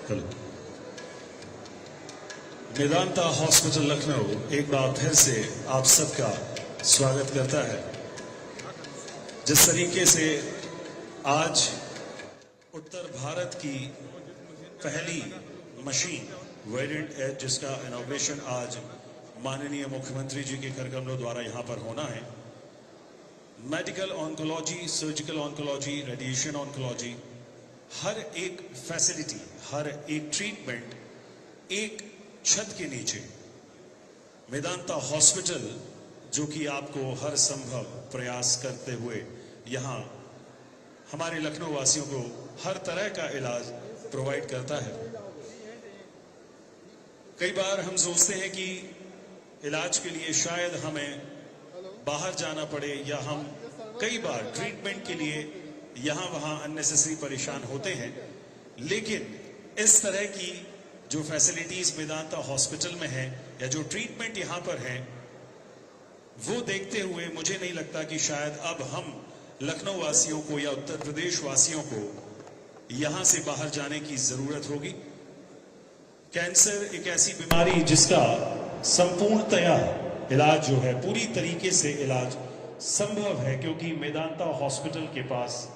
Hello. Medanta hospital Lucknow एक बार फिर से आप सबका स्वागत करता है। जिस तरीके से आज उत्तर भारत की पहली मशीन वेरिएंट एज जिसका इनॉग्रेशन आज माननीय मुख्यमंत्री जी के कर कमलों द्वारा यहां पर होना है। Medical oncology, surgical oncology, radiation oncology, हर एक फैसिलिटी, हर एक ट्रीटमेंट एक छत के नीचे मेदांता हॉस्पिटल, जो कि आपको हर संभव प्रयास करते हुए यहां हमारे लखनऊ वासियों को हर तरह का इलाज प्रोवाइड करता है। कई बार हम सोचते हैं कि इलाज के लिए शायद हमें बाहर जाना पड़े, या हम कई बार ट्रीटमेंट के लिए यहां वहां अननेसेसरी परेशान होते हैं, लेकिन इस तरह की जो फैसिलिटीज मेदांता हॉस्पिटल में है या जो ट्रीटमेंट यहां पर है, वो देखते हुए मुझे नहीं लगता कि शायद अब हम लखनऊ वासियों को या उत्तर प्रदेश वासियों को यहां से बाहर जाने की जरूरत होगी। कैंसर एक ऐसी बीमारी जिसका संपूर्णतया इलाज जो है, पूरी तरीके से इलाज संभव है, क्योंकि मेदांता हॉस्पिटल के पास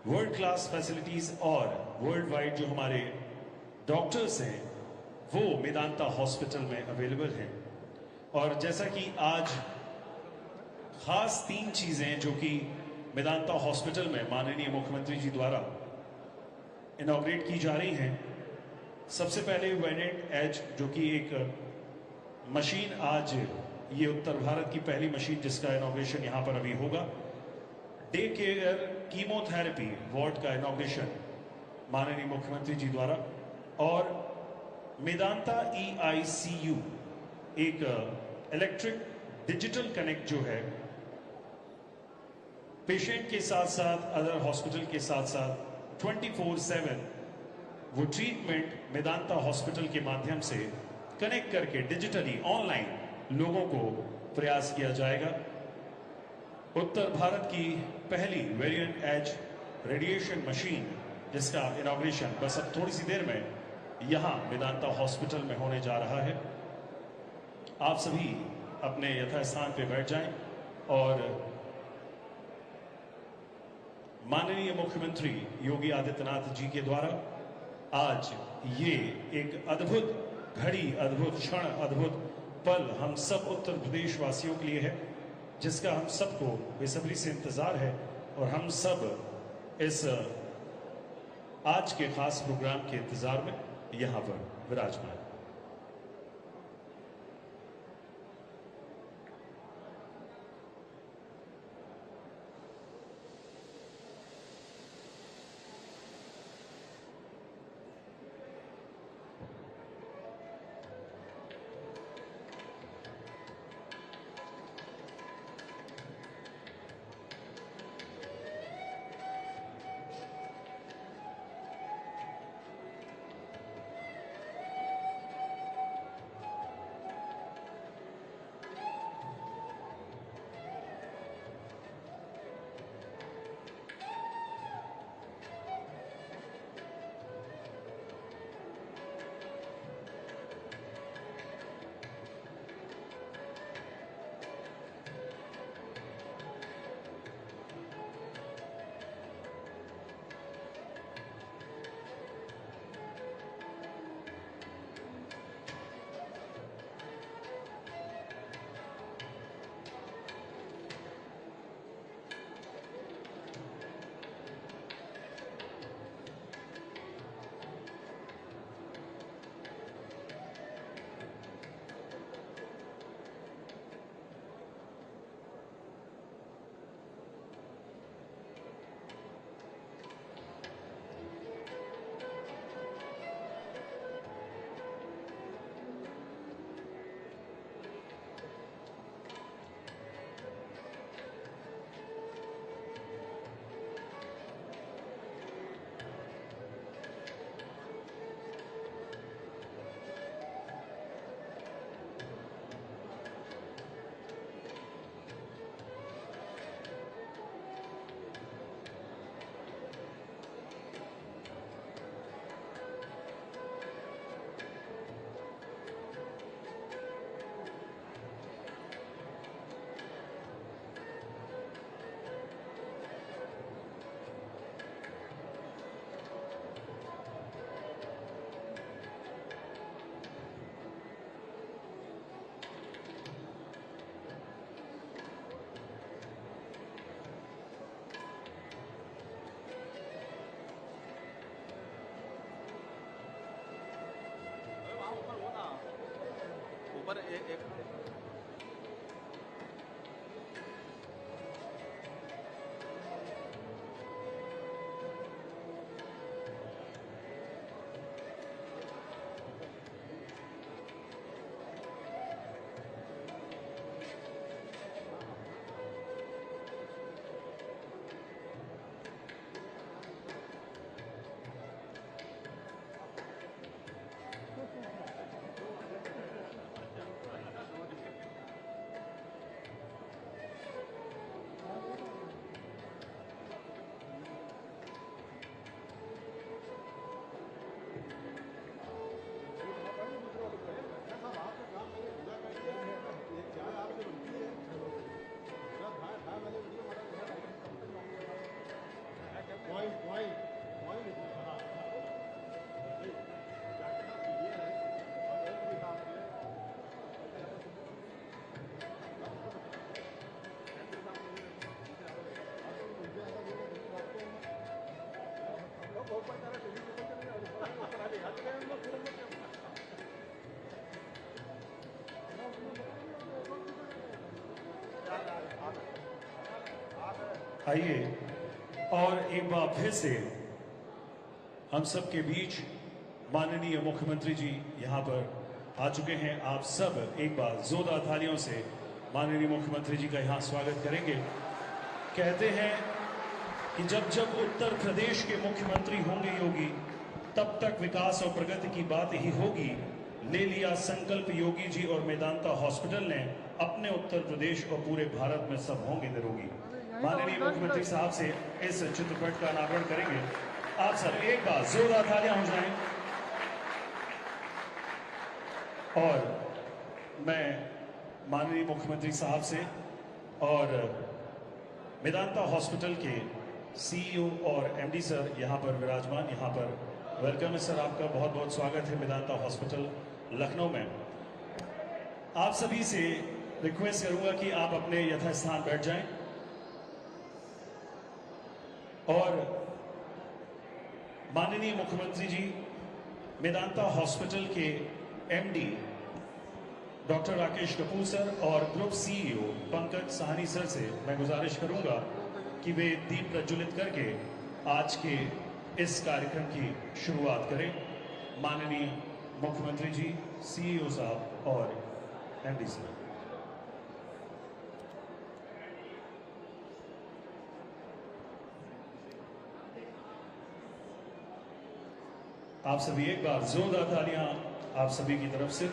वर्ल्ड क्लास फैसिलिटीज और वर्ल्ड वाइड जो हमारे डॉक्टर्स हैं वो मेदांता हॉस्पिटल में अवेलेबल हैं। और जैसा कि आज खास 3 चीजें जो कि मेदांता हॉस्पिटल में माननीय मुख्यमंत्री जी द्वारा इनॉग्रेट की जा रही हैं। सबसे पहले वेरिएंट एज, जो कि एक मशीन, आज ये उत्तर भारत की पहली मशीन जिसका इनॉग्रेशन यहां पर अभी होगा। डे केयर कीमोथेरेपी वार्ड का इनॉग्रेशन माननीय मुख्यमंत्री जी द्वारा, और मेदांता EICU, एक इलेक्ट्रिक डिजिटल कनेक्ट जो है पेशेंट के साथ साथ अदर हॉस्पिटल के साथ साथ 24/7 वो ट्रीटमेंट मेदांता हॉस्पिटल के माध्यम से कनेक्ट करके डिजिटली ऑनलाइन लोगों को प्रयास किया जाएगा। उत्तर भारत की पहली वेरिएंट एज रेडिएशन मशीन जिसका इनॉग्रेशन बस अब थोड़ी सी देर में यहां मेदांता हॉस्पिटल में होने जा रहा है। आप सभी अपने यथास्थान पे बैठ जाएं और माननीय मुख्यमंत्री योगी आदित्यनाथ जी के द्वारा आज ये एक अद्भुत घड़ी, अद्भुत क्षण, अद्भुत पल हम सब उत्तर प्रदेश वासियों के लिए है, जिसका हम सबको बेसब्री से इंतजार है। और हम सब इस आज के खास प्रोग्राम के इंतजार में यहां पर विराजमान। आइए और एक बार फिर से हम सबके बीच माननीय मुख्यमंत्री जी यहाँ पर आ चुके हैं। आप सब एक बार जोरदार तालियों से माननीय मुख्यमंत्री जी का यहाँ स्वागत करेंगे। कहते हैं कि जब जब उत्तर प्रदेश के मुख्यमंत्री होंगे योगी, तब तक विकास और प्रगति की बात ही होगी। ले लिया संकल्प योगी जी और मेदांता हॉस्पिटल ने, अपने उत्तर प्रदेश और पूरे भारत में सब होंगे निरोगी। माननीय मुख्यमंत्री साहब से इस चित्रपट का अनावरण करेंगे। आप सब एक बार जोरदार तालियां हो जाएं। और मैं माननीय मुख्यमंत्री साहब से और मेदांता हॉस्पिटल के सीईओ और एमडी सर यहाँ पर विराजमान, यहाँ पर वेलकम है सर, आपका बहुत बहुत स्वागत है मेदांता हॉस्पिटल लखनऊ में। आप सभी से रिक्वेस्ट करूंगा कि आप अपने यथास्थान बैठ जाएं और माननीय मुख्यमंत्री जी मेदांता हॉस्पिटल के MD doctor Rakesh Kapoor sir और group CEO Pankaj Sahni sir से मैं गुजारिश करूंगा कि वे दीप प्रज्वलित करके आज के इस कार्यक्रम की शुरुआत करें। माननीय मुख्यमंत्री जी, सीईओ साहब और एमडी सर। आप सभी एक बार जोरदार तालियां आप सभी की तरफ से।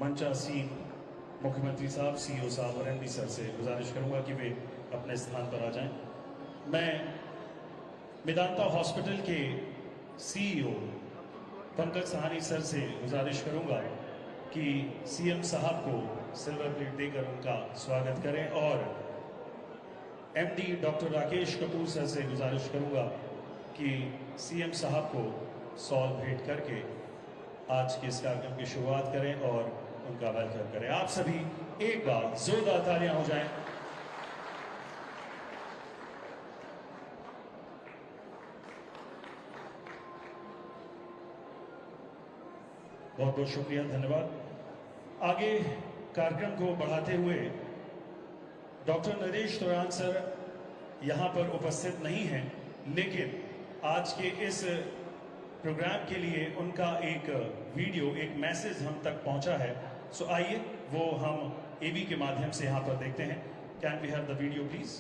मंचासीन मुख्यमंत्री साहब, सीईओ साहब और एमडी सर से गुजारिश करूंगा कि वे अपने स्थान पर आ जाएं। मैं मेदांता हॉस्पिटल के सीईओ पंकज साहनी सर से गुजारिश करूंगा कि सीएम साहब को सिल्वर प्लेट देकर उनका स्वागत करें और MD doctor Rakesh Kapoor sir से गुजारिश करूंगा कि सीएम साहब को सॉल भेंट करके आज के इस कार्यक्रम की शुरुआत करें और उनका वेलकम करें। आप सभी एक बार जोरदार तालियां हो जाएं। बहुत बहुत शुक्रिया, धन्यवाद। आगे कार्यक्रम को बढ़ाते हुए डॉक्टर नरेश तोरान सर यहाँ पर उपस्थित नहीं हैं, लेकिन आज के इस प्रोग्राम के लिए उनका एक वीडियो, एक मैसेज हम तक पहुंचा है। सो आइए वो हम एबी के माध्यम से यहाँ पर देखते हैं। Can we have the video please?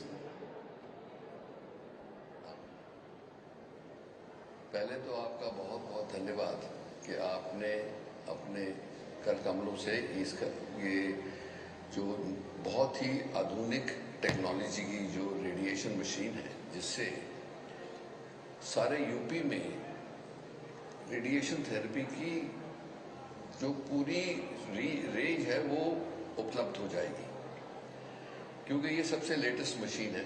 पहले तो आपका बहुत बहुत धन्यवाद कि आपने अपने कर कमलों से ये जो बहुत ही आधुनिक टेक्नोलॉजी की जो रेडिएशन मशीन है, जिससे सारे यूपी में रेडिएशन थेरेपी की जो पूरी रेंज है वो उपलब्ध हो जाएगी, क्योंकि ये सबसे लेटेस्ट मशीन है।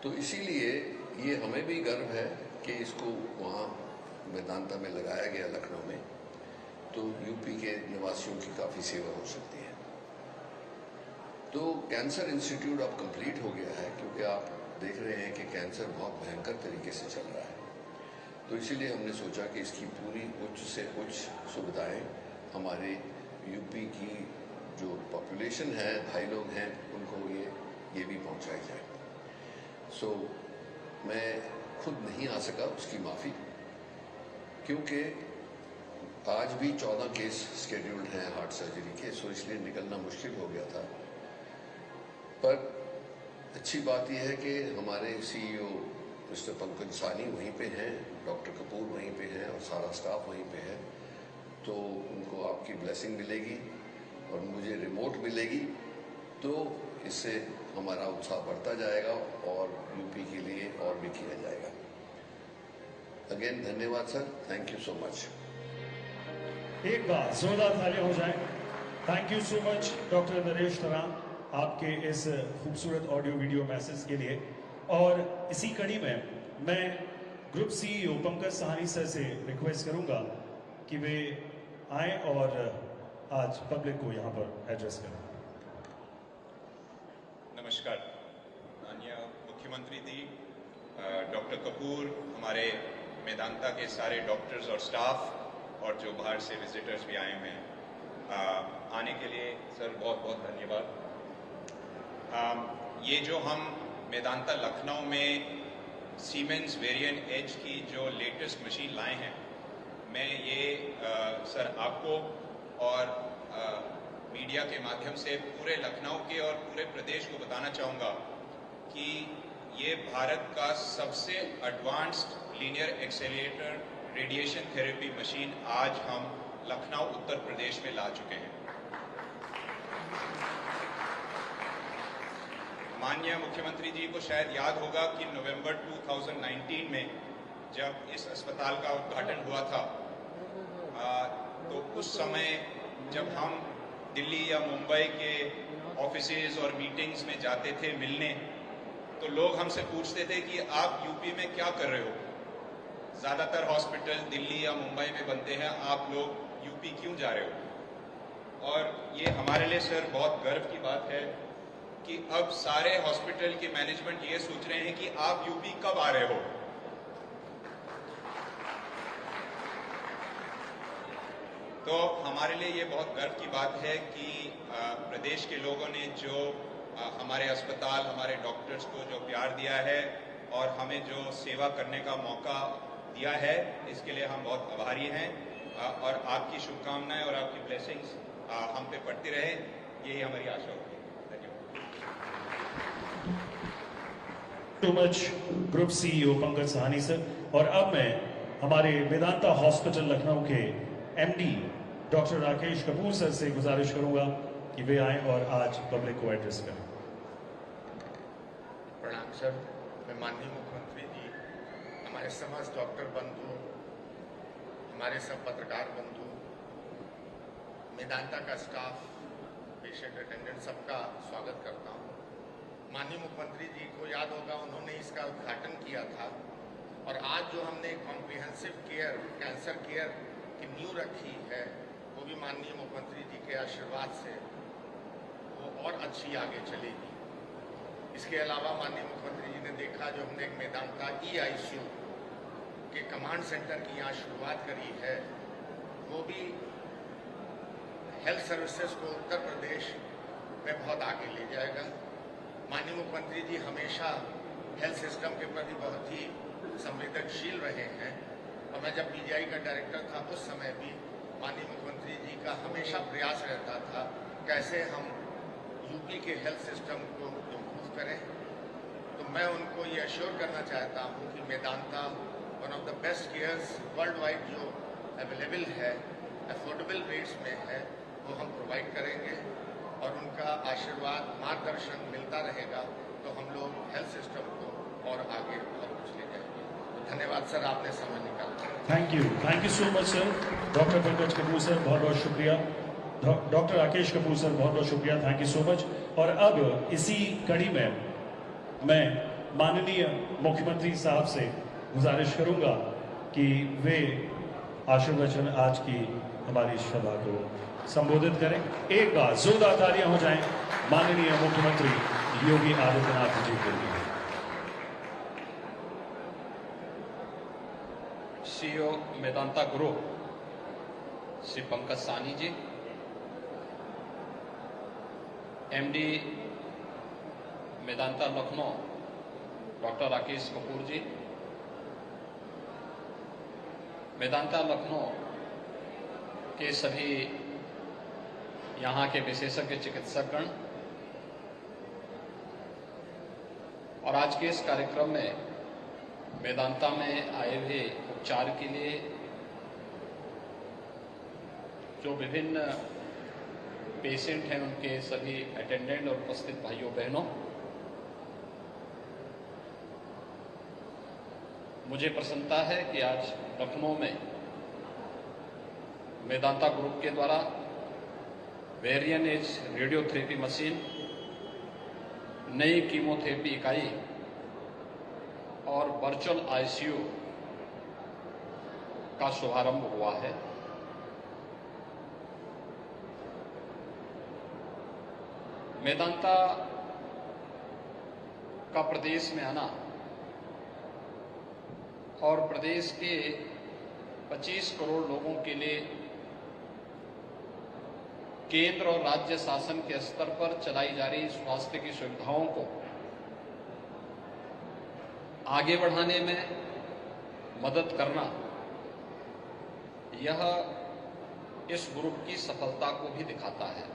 तो इसीलिए ये हमें भी गर्व है कि इसको वहाँ मेदांता में लगाया गया, लखनऊ में। तो यूपी के निवासियों की काफ़ी सेवा हो सकती है। तो कैंसर इंस्टीट्यूट अब कंप्लीट हो गया है, क्योंकि आप देख रहे हैं कि कैंसर बहुत भयंकर तरीके से चल रहा है। तो इसीलिए हमने सोचा कि इसकी पूरी उच्च से उच्च सुविधाएं हमारे यूपी की जो पॉपुलेशन है, 2.5 लोग हैं, उनको ये भी पहुंचाई जाए। सो मैं खुद नहीं आ सका, उसकी माफ़ी, क्योंकि आज भी 14 केस स्केड्यूल्ड हैं हार्ट सर्जरी के, सो इसलिए निकलना मुश्किल हो गया था। पर अच्छी बात यह है कि हमारे CEO मिस्टर पंकज सानी वहीं पे हैं, डॉक्टर कपूर वहीं पे हैं और सारा स्टाफ वहीं पे है। तो उनको आपकी ब्लेसिंग मिलेगी और मुझे रिमोट मिलेगी, तो इससे हमारा उत्साह बढ़ता जाएगा और यूपी के लिए और भी किया जाएगा। अगेन धन्यवाद sir, thank you so much. एक बार जोरदार तालियां हो जाए। Thank you so much doctor Naresh Trehan, आपके इस खूबसूरत ऑडियो वीडियो मैसेज के लिए। और इसी कड़ी में मैं group CEO Pankaj Sahni sir से रिक्वेस्ट करूंगा कि वे आए और आज पब्लिक को यहाँ पर एड्रेस करें। नमस्कार माननीय मुख्यमंत्री जी, डॉक्टर कपूर, हमारे मेदांता के सारे डॉक्टर्स और स्टाफ और जो बाहर से विजिटर्स भी आए हुए हैं, आने के लिए सर बहुत बहुत धन्यवाद। ये जो हम मेदांता लखनऊ में सीमेंस वेरिएंट एज की जो लेटेस्ट मशीन लाए हैं, मैं ये सर आपको और मीडिया के माध्यम से पूरे लखनऊ के और पूरे प्रदेश को बताना चाहूँगा कि ये भारत का सबसे advanced linear accelerator radiation therapy machine आज हम लखनऊ उत्तर प्रदेश में ला चुके हैं। माननीय मुख्यमंत्री जी को शायद याद होगा कि नवंबर 2019 में जब इस अस्पताल का उद्घाटन हुआ था, तो उस समय जब हम दिल्ली या मुंबई के ऑफिसेज और मीटिंग्स में जाते थे मिलने, तो लोग हमसे पूछते थे कि आप यूपी में क्या कर रहे हो? ज़्यादातर हॉस्पिटल दिल्ली या मुंबई में बनते हैं, आप लोग यूपी क्यों जा रहे हो? और ये हमारे लिए सर बहुत गर्व की बात है कि अब सारे हॉस्पिटल के मैनेजमेंट ये सोच रहे हैं कि आप यूपी कब आ रहे हो। तो हमारे लिए ये बहुत गर्व की बात है कि प्रदेश के लोगों ने जो हमारे अस्पताल, हमारे डॉक्टर्स को जो प्यार दिया है और हमें जो सेवा करने का मौका दिया है, इसके लिए हम बहुत आभारी हैं। और आपकी शुभकामनाएं और आपकी ब्लेसिंग्स हम पे पड़ती रहे, यही हमारी आशा होगी। Too much group CEO Pankaj Sahni sir. और अब मैं हमारे वेदांता हॉस्पिटल लखनऊ के MD doctor Rakesh Kapoor sir से गुजारिश करूंगा कि वे आएं और आज पब्लिक को एड्रेस करें। प्रणाम सर। मैं माननीय मुख्यमंत्री जी, हमारे समस्त डॉक्टर बंधु, हमारे सब पत्रकार बंधु, मेदांता का स्टाफ, पेशेंट अटेंडेंट, सबका स्वागत करता हूं। माननीय मुख्यमंत्री जी को याद होगा, उन्होंने इसका उद्घाटन किया था और आज जो हमने कॉम्प्रिहेंसिव केयर, कैंसर केयर की नींव रखी है, वो भी माननीय मुख्यमंत्री जी के आशीर्वाद से वो और अच्छी आगे चलेगी। इसके अलावा माननीय मुख्यमंत्री जी ने देखा, जो हमने एक मेदांता EICU के कमांड सेंटर की यहाँ शुरुआत करी है, वो भी हेल्थ सर्विसेज को उत्तर प्रदेश में बहुत आगे ले जाएगा। माननीय मुख्यमंत्री जी हमेशा हेल्थ सिस्टम के प्रति बहुत ही संवेदनशील रहे हैं और मैं जब PGI का डायरेक्टर था, उस समय भी माननीय मुख्यमंत्री जी का हमेशा प्रयास रहता था कैसे हम यूपी के हेल्थ सिस्टम को इम्प्रूव करें। तो मैं उनको ये अश्योर करना चाहता हूँ कि Medanta one of the best cares world wide जो अवेलेबल है, अफोर्डेबल रेट्स में है, वो हम प्रोवाइड करेंगे और उनका आशीर्वाद, मार्गदर्शन मिलता रहेगा तो हम लोग हेल्थ सिस्टम को और आगे बहुत कुछ ले जाएंगे। तो धन्यवाद सर, आपने समय निकाला। Thank you so much sir. Doctor Pankaj Kapoor sir, बहुत बहुत शुक्रिया। डॉक्टर राकेश कपूर सर, बहुत बहुत शुक्रिया, थैंक यू सो मच। और अब इसी कड़ी में मैं माननीय मुख्यमंत्री साहब से गुजारिश करूंगा कि वे आशीर्वचन आज की हमारी सभा को संबोधित करें। एक बार जोरदार तालियां हो जाएं माननीय मुख्यमंत्री योगी आदित्यनाथ जी के लिए। सीईओ मेदांता ग्रुप श्री पंकज सानी जी, एमडी मेदांता लखनऊ डॉक्टर राकेश कपूर जी, मेदांता लखनऊ के सभी यहाँ के विशेषज्ञ चिकित्सकगण और आज के इस कार्यक्रम में मेदांता में आए हुए उपचार के लिए जो विभिन्न पेशेंट हैं उनके सभी अटेंडेंट और उपस्थित भाइयों बहनों, मुझे प्रसन्नता है कि आज लखनऊ में मेदांता ग्रुप के द्वारा वेरिएंट एज रेडियोथेरेपी मशीन, नई कीमोथेरेपी इकाई और वर्चुअल आईसीयू का शुभारंभ हुआ है। मेदांता का प्रदेश में आना और प्रदेश के 25 करोड़ लोगों के लिए केंद्र और राज्य शासन के स्तर पर चलाई जा रही स्वास्थ्य की सुविधाओं को आगे बढ़ाने में मदद करना, यह इस ग्रुप की सफलता को भी दिखाता है।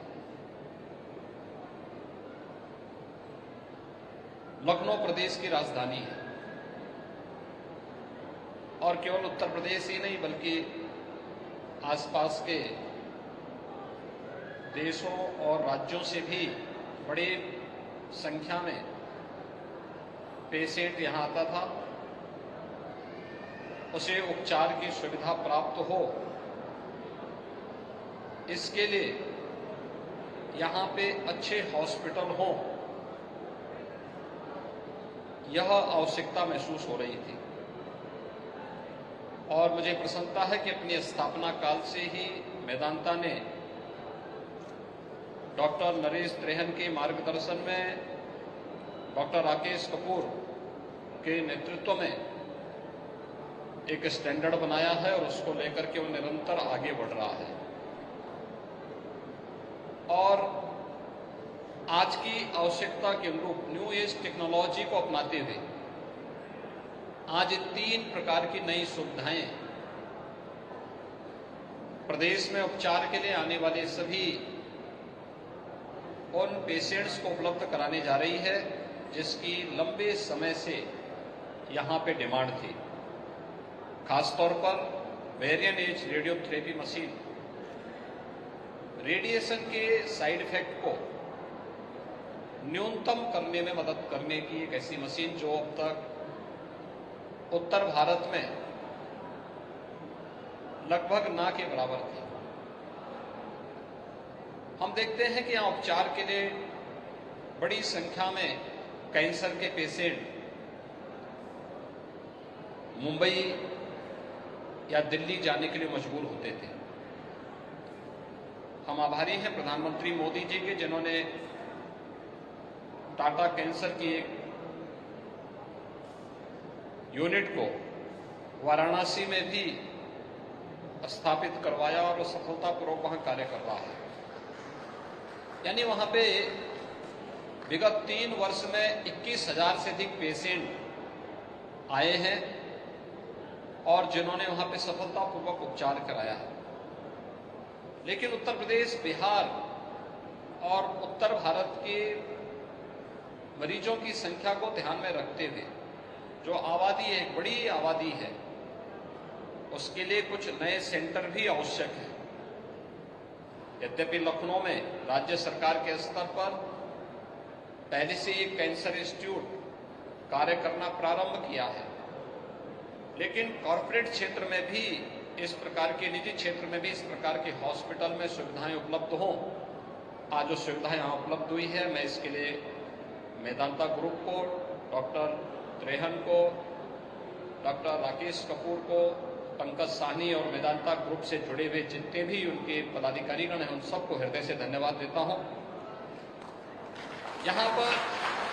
लखनऊ प्रदेश की राजधानी है और केवल उत्तर प्रदेश ही नहीं बल्कि आसपास के देशों और राज्यों से भी बड़ी संख्या में पेशेंट यहाँ आता था, उसे उपचार की सुविधा प्राप्त हो, इसके लिए यहाँ पे अच्छे हॉस्पिटल हों, यह आवश्यकता महसूस हो रही थी। और मुझे प्रसन्नता है कि अपनी स्थापना काल से ही मेदांता ने डॉक्टर नरेश त्रेहन के मार्गदर्शन में डॉक्टर राकेश कपूर के नेतृत्व में एक स्टैंडर्ड बनाया है और उसको लेकर के वो निरंतर आगे बढ़ रहा है। और आज की आवश्यकता के अनुरूप न्यू एज टेक्नोलॉजी को अपनाते हुए आज 3 प्रकार की नई सुविधाएं प्रदेश में उपचार के लिए आने वाले सभी उन पेशेंट्स को उपलब्ध कराने जा रही है जिसकी लंबे समय से यहाँ पे डिमांड थी। खासतौर पर variant as radiotherapy machine radiation के साइड इफेक्ट को न्यूनतम करने में मदद करने की एक ऐसी मशीन जो अब तक उत्तर भारत में लगभग ना के बराबर थी। हम देखते हैं कि यहाँ उपचार के लिए बड़ी संख्या में कैंसर के पेशेंट मुंबई या दिल्ली जाने के लिए मजबूर होते थे। हम आभारी हैं प्रधानमंत्री मोदी जी के, जिन्होंने टाटा कैंसर की एक यूनिट को वाराणसी में भी स्थापित करवाया और वो सफलतापूर्वक वहां कार्य कर रहा है। यानी वहां पे विगत 3 वर्ष में 21,000 से अधिक पेशेंट आए हैं और जिन्होंने वहां पे सफलतापूर्वक उपचार कराया है। लेकिन उत्तर प्रदेश, बिहार और उत्तर भारत के मरीजों की संख्या को ध्यान में रखते हुए जो आबादी है, एक बड़ी आबादी है, उसके लिए कुछ नए सेंटर भी आवश्यक है। यद्यपि लखनऊ में राज्य सरकार के स्तर पर पहले से एक कैंसर इंस्टीट्यूट कार्य करना प्रारंभ किया है, लेकिन कॉर्पोरेट क्षेत्र में भी इस प्रकार के, निजी क्षेत्र में भी इस प्रकार के हॉस्पिटल में सुविधाएं उपलब्ध हों। आज जो सुविधाएं यहाँ उपलब्ध हुई है, मैं इसके लिए मेदांता ग्रुप को, डॉक्टर त्रेहन को, डॉक्टर राकेश कपूर को पंकज साहनी और वेदांता ग्रुप से जुड़े हुए जितने भी उनके पदाधिकारीगण हैं, उन सबको हृदय से धन्यवाद देता हूं। यहां पर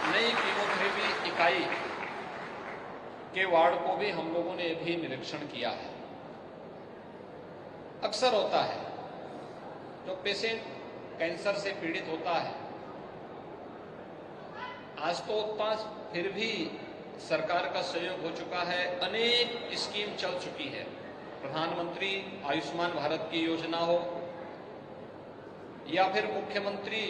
नई कीमोथेरेपी इकाई के वार्ड को भी हम लोगों ने भी निरीक्षण किया है। अक्सर होता है जो पेशेंट कैंसर से पीड़ित होता है, आज तो उतना फिर भी सरकार का सहयोग हो चुका है, अनेक स्कीम चल चुकी है। प्रधानमंत्री आयुष्मान भारत की योजना हो या फिर मुख्यमंत्री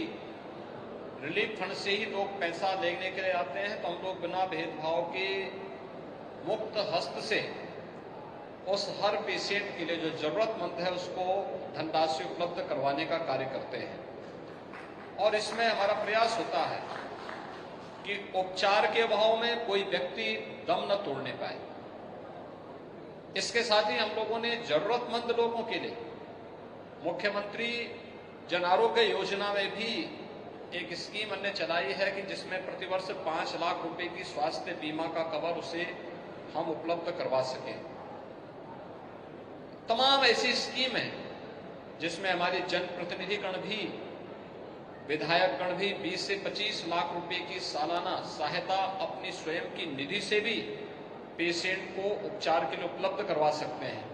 रिलीफ फंड से ही लोग पैसा लेने के लिए आते हैं, तो हम लोग बिना भेदभाव के मुक्त हस्त से उस हर पेशेंट के लिए जो जरूरतमंद है उसको धनराशि उपलब्ध करवाने का कार्य करते हैं। और इसमें हमारा प्रयास होता है कि उपचार के अभाव में कोई व्यक्ति दम न तोड़ने पाए। इसके साथ ही हम लोगों ने जरूरतमंद लोगों के लिए मुख्यमंत्री जन आरोग्य योजना में भी एक स्कीम हमने चलाई है कि जिसमें प्रतिवर्ष 5 लाख रुपए की स्वास्थ्य बीमा का कवर उसे हम उपलब्ध करवा सकें। तमाम ऐसी स्कीम है जिसमें हमारे जनप्रतिनिधिगण भी, विधायकगण भी 20 से 25 लाख रुपए की सालाना सहायता अपनी स्वयं की निधि से भी पेशेंट को उपचार के लिए उपलब्ध करवा सकते हैं।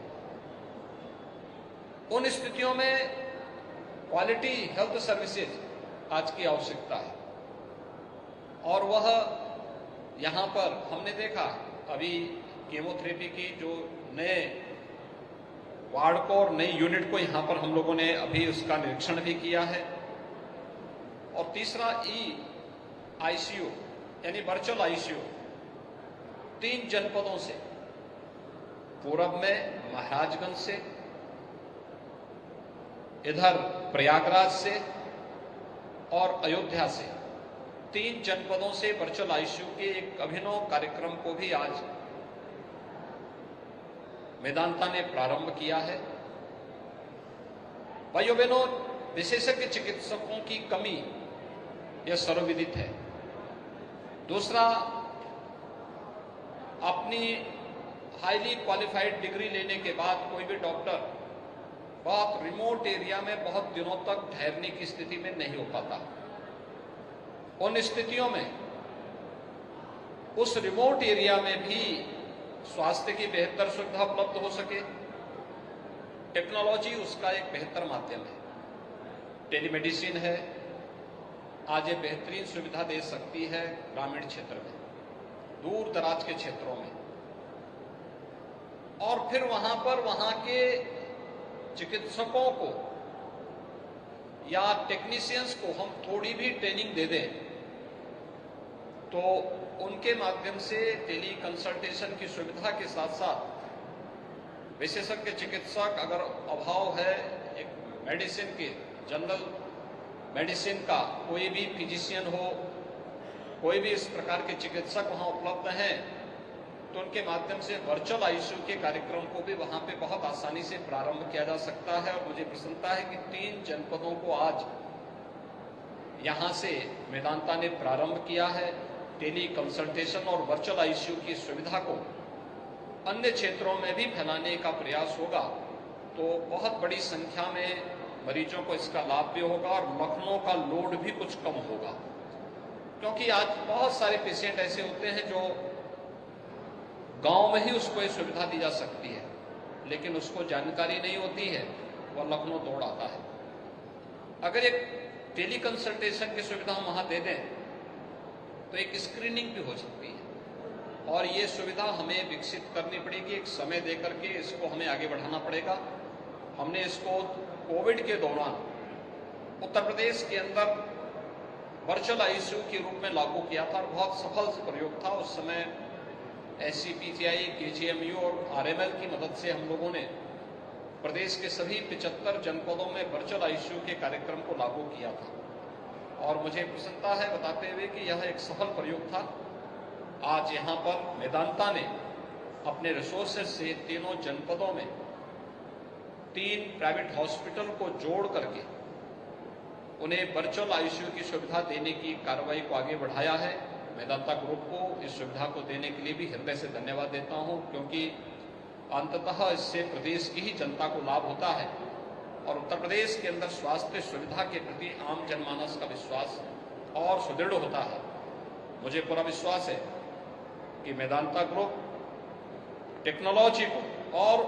उन स्थितियों में क्वालिटी हेल्थ सर्विसेज आज की आवश्यकता है और वह यहां पर हमने देखा अभी कीमोथेरेपी की जो नए वार्ड को और नई यूनिट को यहां पर हम लोगों ने अभी उसका निरीक्षण भी किया है। और तीसरा आईसीयू यानी वर्चुअल आईसीयू 3 जनपदों से, पूरब में महाराजगंज से, इधर प्रयागराज से और अयोध्या से, 3 जनपदों से वर्चुअल आईसीयू के एक अभिनव कार्यक्रम को भी आज वेदांता ने प्रारंभ किया है। भाइयों बहनों, विशेषज्ञ चिकित्सकों की कमी यह सर्वविदित है। दूसरा, अपनी हाईली क्वालिफाइड डिग्री लेने के बाद कोई भी डॉक्टर बहुत रिमोट एरिया में बहुत दिनों तक ठहरने की स्थिति में नहीं हो पाता। उन स्थितियों में उस रिमोट एरिया में भी स्वास्थ्य की बेहतर सुविधा उपलब्ध हो सके, टेक्नोलॉजी उसका एक बेहतर माध्यम है। टेलीमेडिसिन है, आज ये बेहतरीन सुविधा दे सकती है ग्रामीण क्षेत्र में, दूर दराज के क्षेत्रों में। और फिर वहां पर वहां के चिकित्सकों को या टेक्नीशियंस को हम थोड़ी भी ट्रेनिंग दे दें तो उनके माध्यम से टेली कंसल्टेशन की सुविधा के साथ साथ विशेषज्ञ चिकित्सक अगर अभाव है, एक मेडिसिन के जनरल मेडिसिन का कोई भी फिजिशियन हो, कोई भी इस प्रकार के चिकित्सक वहां उपलब्ध हैं, तो उनके माध्यम से वर्चुअल आईसीयू के कार्यक्रम को भी वहां पे बहुत आसानी से प्रारंभ किया जा सकता है। और मुझे प्रसन्नता है कि 3 जनपदों को आज यहां से वेदांता ने प्रारंभ किया है। टेली कंसल्टेशन और वर्चुअल आईसीयू की सुविधा को अन्य क्षेत्रों में भी फैलाने का प्रयास होगा तो बहुत बड़ी संख्या में मरीजों को इसका लाभ भी होगा और लखनऊ का लोड भी कुछ कम होगा। क्योंकि आज बहुत सारे पेशेंट ऐसे होते हैं जो गांव में ही उसको ये सुविधा दी जा सकती है, लेकिन उसको जानकारी नहीं होती है, वह लखनऊ दौड़ आता है। अगर एक टेली कंसल्टेशन की सुविधा हम वहां दे दें तो एक स्क्रीनिंग भी हो सकती है और ये सुविधा हमें विकसित करनी पड़ेगी, एक समय दे करके इसको हमें आगे बढ़ाना पड़ेगा। हमने इसको कोविड के दौरान उत्तर प्रदेश के अंदर वर्चुअल आईसीयू के रूप में लागू किया था और बहुत सफल प्रयोग था। उस समय SCPCI, KGMU और RML की मदद से हम लोगों ने प्रदेश के सभी 75 जनपदों में वर्चुअल आईसीयू के कार्यक्रम को लागू किया था और मुझे प्रसन्नता है बताते हुए कि यह एक सफल प्रयोग था। आज यहाँ पर वेदांता ने अपने रिसोर्सेज से तीनों जनपदों में 3 प्राइवेट हॉस्पिटल को जोड़ करके उन्हें वर्चुअल आईसीयू की सुविधा देने की कार्रवाई को आगे बढ़ाया है। वेदांता ग्रुप को इस सुविधा को देने के लिए भी हृदय से धन्यवाद देता हूं, क्योंकि अंततः इससे प्रदेश की ही जनता को लाभ होता है और उत्तर प्रदेश के अंदर स्वास्थ्य सुविधा के प्रति आम जनमानस का विश्वास और सुदृढ़ होता है। मुझे पूरा विश्वास है कि मेदांता ग्रुप टेक्नोलॉजी को और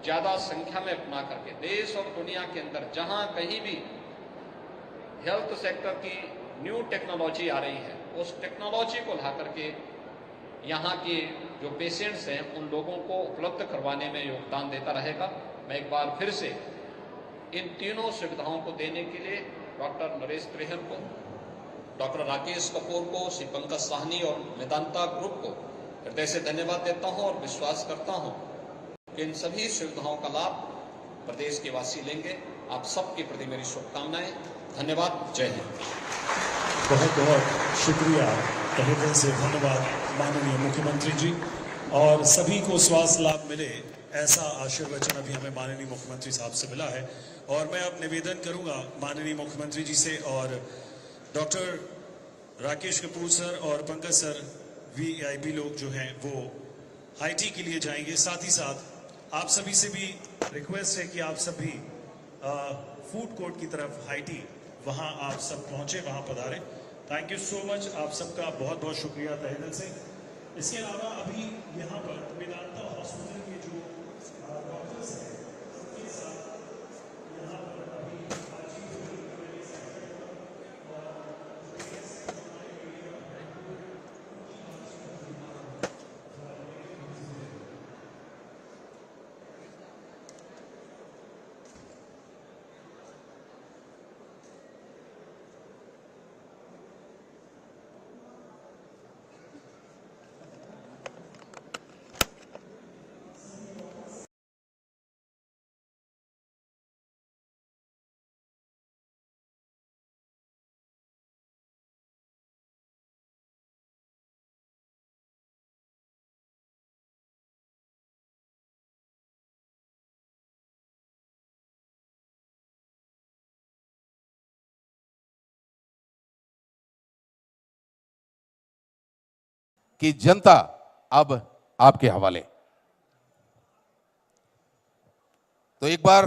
ज्यादा संख्या में अपना करके देश और दुनिया के अंदर जहां कहीं भी हेल्थ सेक्टर की न्यू टेक्नोलॉजी आ रही है, उस टेक्नोलॉजी को ला करके यहाँ के जो पेशेंट्स हैं उन लोगों को उपलब्ध करवाने में योगदान देता रहेगा। मैं एक बार फिर से इन तीनों सुविधाओं को देने के लिए डॉक्टर नरेश त्रेहन को, डॉक्टर राकेश कपूर को, श्री पंकज साहनी और मेदांता ग्रुप को हृदय से धन्यवाद देता हूं और विश्वास करता हूं कि इन सभी सुविधाओं का लाभ प्रदेश के वासी लेंगे। आप सबके प्रति मेरी शुभकामनाएं। धन्यवाद। जय हिंद। बहुत बहुत शुक्रिया, तहे दिल से धन्यवाद माननीय मुख्यमंत्री जी। और सभी को स्वास्थ्य लाभ मिले ऐसा आशीर्वचन अभी हमें माननीय मुख्यमंत्री साहब से मिला है। और मैं अब निवेदन करूंगा माननीय मुख्यमंत्री जी से और डॉक्टर राकेश कपूर सर और पंकज सर वीआईपी लोग जो हैं वो हाई टी के लिए जाएंगे। साथ ही साथ आप सभी से भी रिक्वेस्ट है कि आप सभी फूड कोर्ट की तरफ हाई टी वहां आप सब पहुंचे, वहां पधारें। थैंक यू सो मच, आप सबका बहुत बहुत शुक्रिया तहे दिल से। इसके अलावा अभी यहाँ पर मेदांता हॉस्पिटल के जो डॉक्टर्स हैं उनके साथ यहाँ पर अभी बातचीत हुई कि जनता अब आपके हवाले। तो एक बार